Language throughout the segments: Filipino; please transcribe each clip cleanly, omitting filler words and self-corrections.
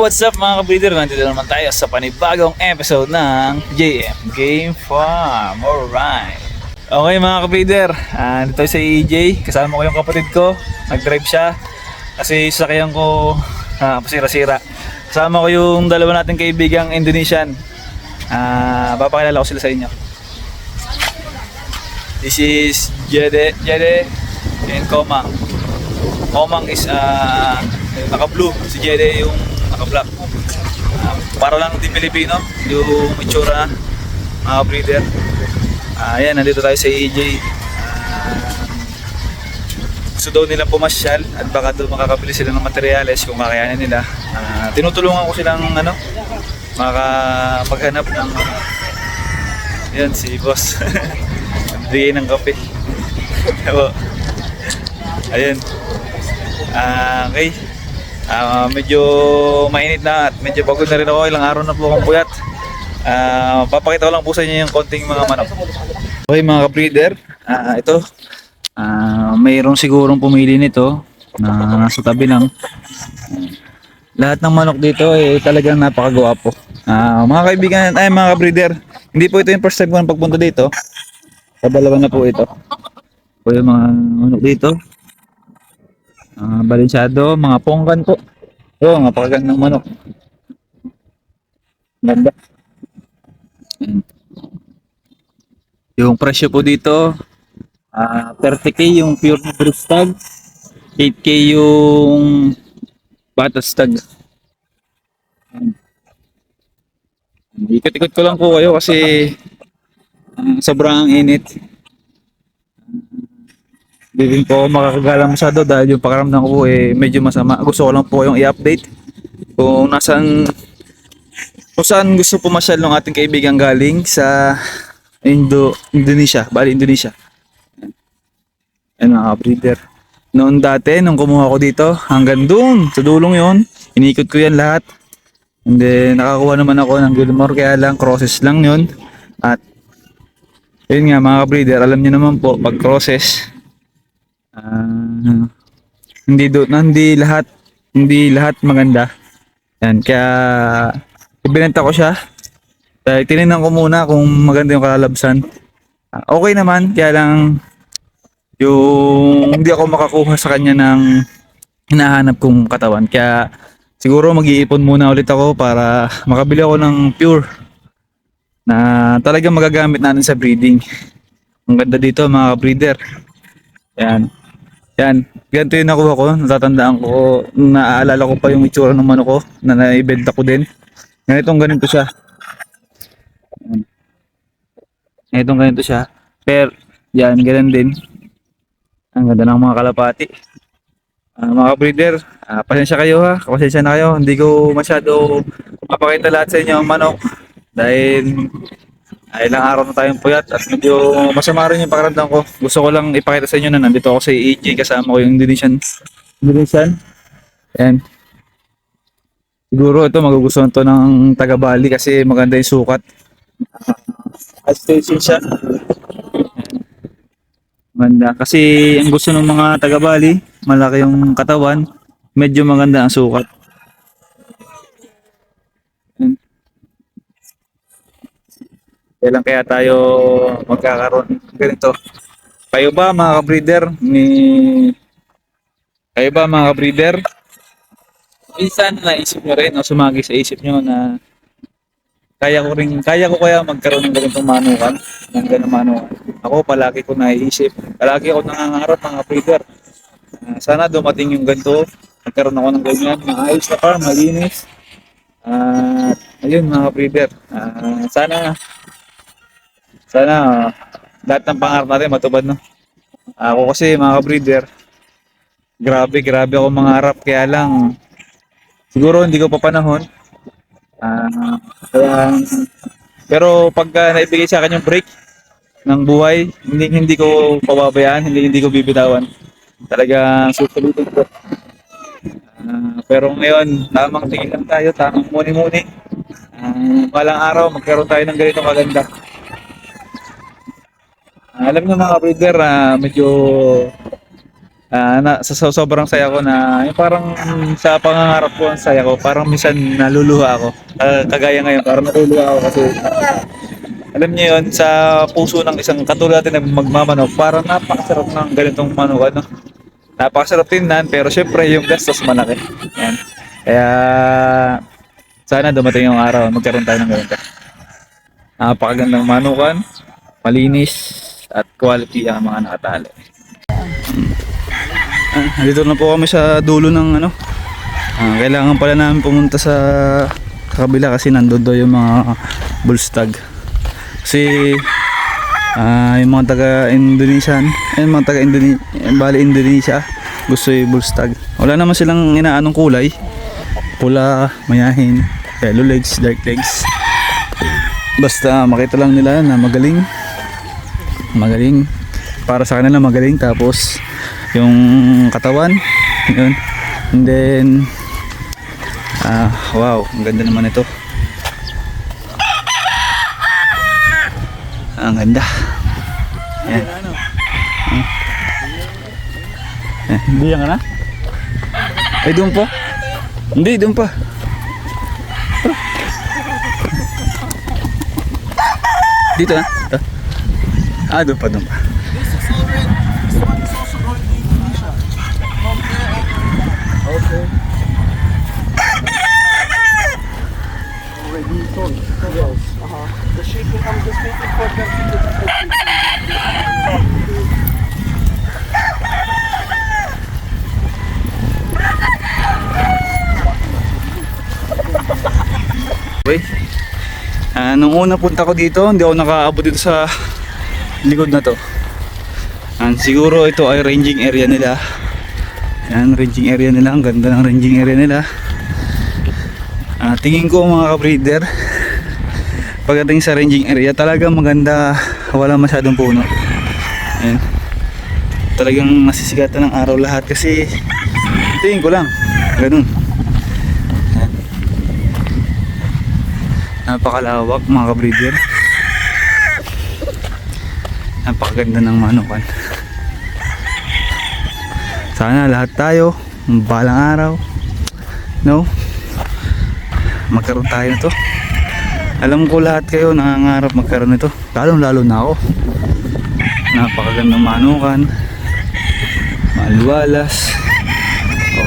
What's up mga kabreeder? Nandito naman tayo sa panibagong episode ng JM Game Farm. Alright. Okay mga kabreeder, dito sa EJ. Kasama ko yung kapatid ko. Nag-drive siya kasi sasakyan ko pasira-sira. Kasama ko yung dalawa nating kaibigang Indonesian. Papakilala ko sila sa inyo. This is Jede and Komang. Komang is naka-blue. Si Jede yung naka-black. Para lang di Pilipino yung itsura mga breeder. Ayan, nandito tayo sa EJ. Gusto daw nilang pumasyal at baka doon makakabili sila ng materyales kung kakayanin nila. Tinutulungan ko silang maghanap ng yan si boss. Bigay ng kape. Ayan. Okay. Medyo mainit na at medyo pagod na rin ako. Ilang araw na po akong puyat. Papakita ko lang po sa inyo yung konting mga manok. Okay mga ka-breeder, ito mayroong sigurong pumili nito na nasa tabi lang. Lahat ng manok dito ay talagang napakagwapo. Mga kaibigan, mga ka-breeder, hindi po ito yung first time ko na pagpunta dito. Kadalawa na po ito. Po yung mga manok dito. Balinsyado, mga pongkan po. Napakagandang manok. Ganda. Yung presyo po dito, 30k yung pure breed stag, 8k yung bata stag. Ikot-ikot ko lang po kayo kasi sobrang init. Hindi rin po makakagala masyado dahil yung pakaramdam ko medyo masama. Gusto ko lang po yung i-update kung saan gusto pumasyal ng ating kaibigan galing sa Indonesia, Bali Indonesia. Ayan mga breeder. Noon dati, nung kumuha ko dito, hanggang doon, sa dulong yon, inikot ko yan lahat. And then, nakakuha naman ako ng Gilmore, kaya lang, crosses lang yon. At, yun nga mga breeder, alam niyo naman po, pag crosses, hindi lahat maganda. Yan, kaya ibinenta ko siya. Dahil tinignan ko muna kung maganda yung kalalabsan. Okay naman, kaya lang yung hindi ako makakuha sa kanya ng hinahanap kong katawan. Kaya siguro mag-iipon muna ulit ako para makabili ako ng pure na talagang magagamit natin sa breeding. Ang ganda dito mga breeder. Yan. Yan, ganito yung nakuha ko, natatandaan ko, naaalala ko pa yung itsura ng manok ko na naibenta ko din. Ganito siya. Ganito siya. Pero, yan, ganun din. Ang ganda ng mga kalapati. Mga breeder, pasensya kayo ha, pasensya na kayo. Hindi ko masyado mapakita lahat sa inyo ang manok. Dahil ilang araw na tayong puyat at medyo masama rin yung pakiramdam ko. Gusto ko lang ipakita sa inyo na nandito ako sa EJ kasama ko yung Indonesian. Ayan. Siguro ito magugustuhan to ng taga Bali kasi maganda yung sukat. Station siya. Maganda. Kasi ang gusto ng mga taga Bali, malaki yung katawan, medyo maganda ang sukat. Kaya tayo magkakaroon ganito. Kayo ba mga ka-breeder? Minsan naisip nyo rin o sumagi sa isip nyo na kaya ko kaya magkaroon ng ganitong manukan, ng ganitong manukan. Ako palagi ko naiisip, palagi ako nangangarap mga breeder. Sana dumating yung ganito, magkaroon ako ng ganyan, maayos na farm, malinis. Ayun mga breeder, sana lahat ng pangarap natin matupad, no? Ako kasi mga breeder, grabe ako mangarap, kaya lang siguro hindi ko pa panahon. Pero pagka naibigay sa akin yung break ng buhay, hindi ko pababayaan, hindi ko bibitawan. Talagang susulitin ko. Pero ngayon, tamang tingin lang tayo, tamang muni-muni. Balang araw, magkaroon tayo ng ganito maganda. Alam niyo mga breeder, medyo sobrang saya ko na yung parang sa pangangarap ko ang saya ko, parang minsan naluluha ako. Kagaya ngayon, parang naluluha ako kasi alam niyo yun, sa puso ng isang katulad natin na magmamanok, parang napakasarap ng ganitong manok, ano. Napakasarap tingnan, pero syempre yung gastos malaki. Yan. Kaya sana dumating yung araw, magkaroon tayo ng ganito. Napakagandang manukan, malinis, at quality ang mga nakatali. Dito na po kami sa dulo ng ano. Kailangan pala namin pumunta sa kabila kasi nandun doon yung mga bullstag. Kasi yung mga taga Indonesian, yung mga taga Indonesia gusto yung bullstag. Wala naman silang inaanong kulay. Pula, mayahin, yellow legs, dark legs. Basta makita lang nila na magaling. Para sa kanila magaling, tapos yung katawan yun. And then wow, ang ganda naman ito. Ang ganda. Yan. Hindi yan ka na? Ay doon pa? Hindi, doon pa. Dito na? Doon pa. Okay. Already sold. Yes. The shaking, I'm just waiting for them to get Okay. Nung una punta ko dito, hindi ako nakaabot dito sa likod na to. Siguro ito ay ranging area nila. Yan, ranging area nila. Ang ganda ng ranging area nila. Tingin ko mga ka-breeder, pagdating sa ranging area, talagang maganda. Wala masyadong puno. Yan. Talagang nasisigatan ng araw lahat kasi tingin ko lang. Ganun. Yan. Napakalawak mga ka-breeder. Napakaganda ng manukan. Sana lahat tayo balang araw magkaroon tayo nito. Alam ko lahat kayo nangangarap magkaroon nito, lalo na ako. Napakagandang manukan, maluwalas,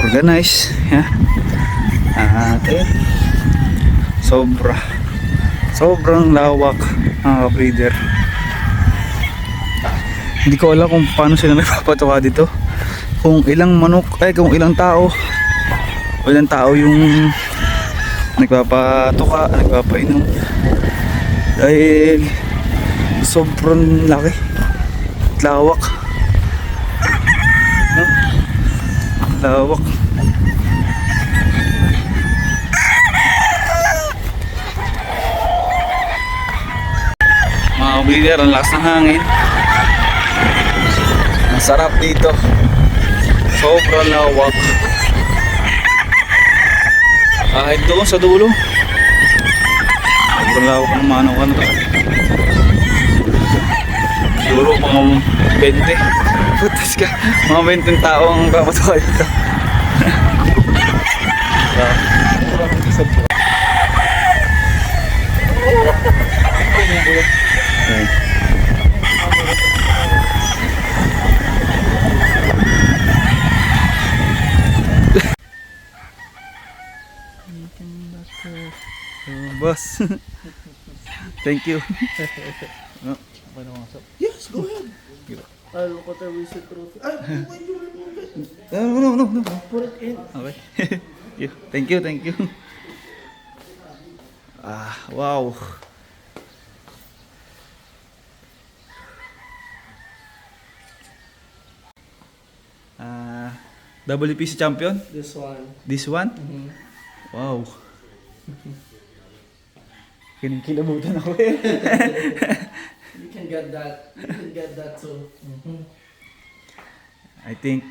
organized, sobrang lawak mga ka-breeder. Hindi ko alam kung paano sila nagpapatuka dito, kung ilang tao yung nagpapatuka, nagpapainom, dahil sobrang laki at lawak, no? Lawak. Mga breeder, ang lakas ng hangin, ang sarap dito, sobrang lawak. Kahit doon sa dulo, sobrang lawak ng manukan to. Siguro mga 20. Putas ka, mga 20 tao ang papatuka dito. Boss. Thank you. Yes, go ahead. I'll look at the receipt trophy. Why you remove it? No. Put it in. Okay. Thank you. Wow. WPC champion? This one. This one? Wow. Kinikilabutan ako eh. You can get that. You can get that too. I think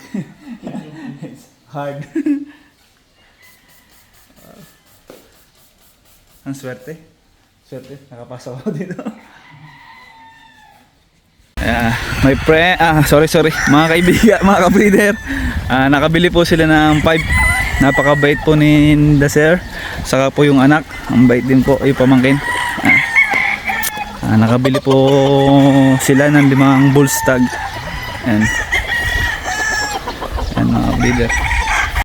it's hard. Ang swerte. Swerte, nakapasok ako dito. My friend, sorry, mga kaibigan, mga ka-breeder. Nakabili po sila ng 5. Napakabait po ni Sir. Saka po yung anak, ang bait din po, yung pamangkin. Nakabili po sila ng 5 bull stag. Ayan. Ayan mga breeder.